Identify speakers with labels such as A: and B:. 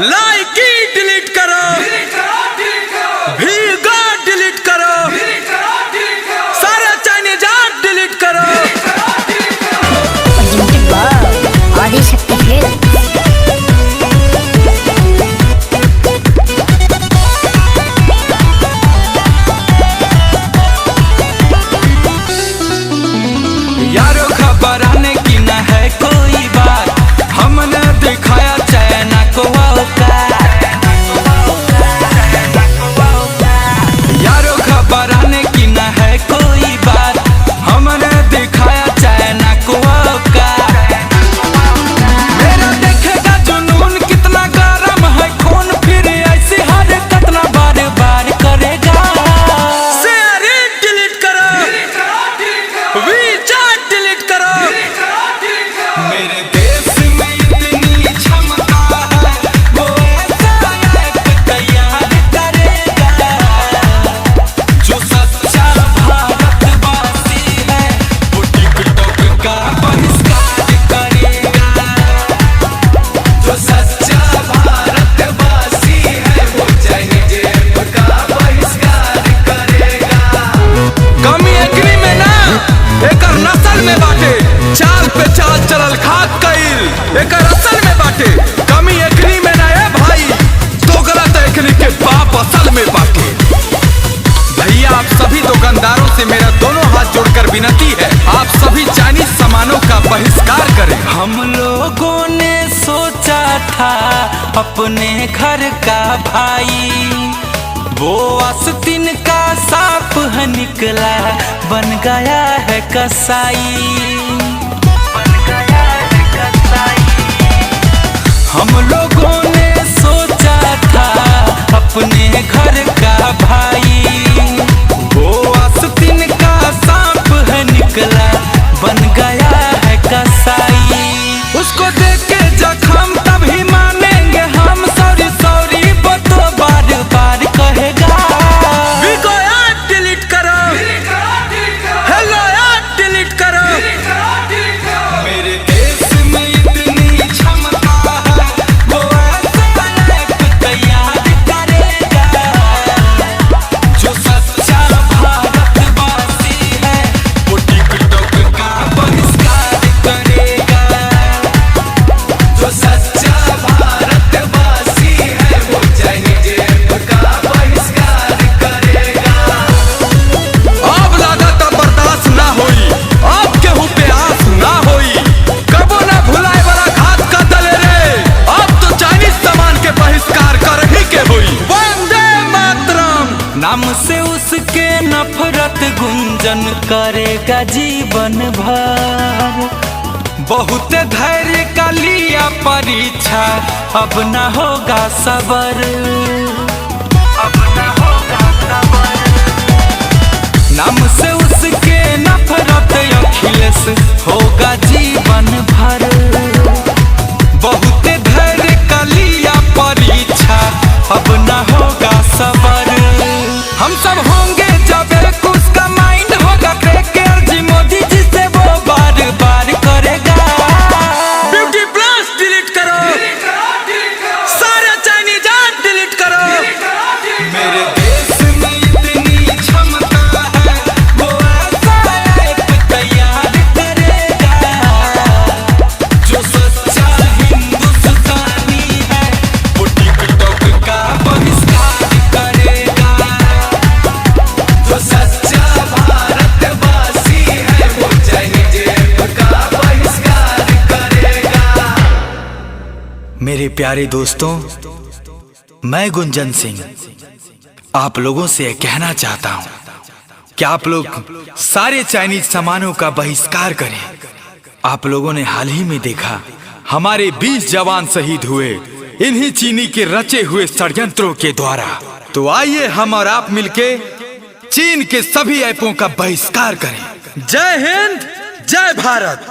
A: लाइकी delete करो, भीगा delete करो, सारे चाइनीज ऐप डिलीट करो।
B: आदिशक्ति फिल्म।
A: यारो खबर आने की न है कोई बात, हमने दिखाया चाइना को औकात। यारो खबर आने की न है कोई बात, हमने दिखाया चाइना को औकात। मेरा देखेगा जुनून कितना गरम है खून, फिर ऐसी हरकत न बार बार करेगा। शेयर डिलीट करो, वीचैट डिलीट करो। मेरे देश में इतनी क्षमता है, वो ऐसा ऐप तैयार करेगा जो सच्चा भारतवासी है, वो टिकटॉक का बहिष्कार करेगा। जो सच्चा भारतवासी है, वो चाइनीज ऐप का बहिष्कार करेगा। कमी एकरी में ना, एकर नस्ल में बाटे, चाल पे चाल चलल खाक कईल, एकर असल में बाटे। कमी एकरी में ना है भाई, तो गलत एकरी के बाप असल में बाटे। भैया आप सभी दुकानदारों से मेरा दोनों हाथ जोड़कर विनती है, आप सभी चाइनीज सामानों का बहिष्कार करें। हम लोगों ने सोचा था अपने घर का भाई, वो आस्तीन का सांप है निकला, बन गया है कसाई। हम लोगों ने सोचा था अपने घर का भाई, वो आस्तीन का सांप है निकला, बन गया है कसाई। उसको देख के जख्म तभी मानेंगे हम, सॉरी सॉरी वो तो बार बार कहेगा। वीगो ऐप डिलीट करो, हेलो ऐप डिलीट करो। मेरे देश में इतनी क्षमता है, वो ऐसा ऐप तैयार करेगा जो सच्चा भारतवासी है, वो टिकटॉक का बहिष्कार करेगा। जो सच्चा भारतवासी है, वो चाइनीज ऐप का बहिष्कार करेगा। अब लागत बर्दाश्त ना होई, अब केहू पे आस ना होई, कबो ना भुलाए वाला घात का दले रे। अब तो चाइनीज सामान के बहिष्कार कर ही के होई। वंदे मातरम। नाम से उसके नफरत गुंजन करेगा जीवन भर, बहुत धैर्य का लिया परीक्षा, अब न होगा सबर, अब न होगा सबर। नाम से उसके नफरत अखिलेश होगा जीवन भर, बहुत धैर्य का लिया परीक्षा, अब न होगा सबर। हम सब होंगे जब एक उसका माइंड होगा क्रैकर, जी मोदी जी से वो बार बार करेगा। ब्यूटी प्लस डिलीट करो, सारे चाइनीज ऐप डिलीट करो। मेरे देश में इतनी क्षमता है, वो ऐसा ऐप तैयार करेगा जो सच्चा हिंदुस्तानी है, वो टिकटॉक का बहिष्कार करेगा। जो सच्चा भारतवासी है, वो चाइनीज ऐप का बहिष्कार करेगा। मेरे प्यारे दोस्तों, मैं गुंजन सिंह आप लोगों से कहना चाहता हूं कि आप लोग सारे चाइनीज सामानों का बहिष्कार करें। आप लोगों ने हाल ही में देखा, हमारे 20 जवान शहीद हुए इन्हीं चीनी के रचे हुए षड्यंत्रों के द्वारा। तो आइए हम और आप मिलके चीन के सभी ऐपों का बहिष्कार करें। जय हिंद, जय भारत।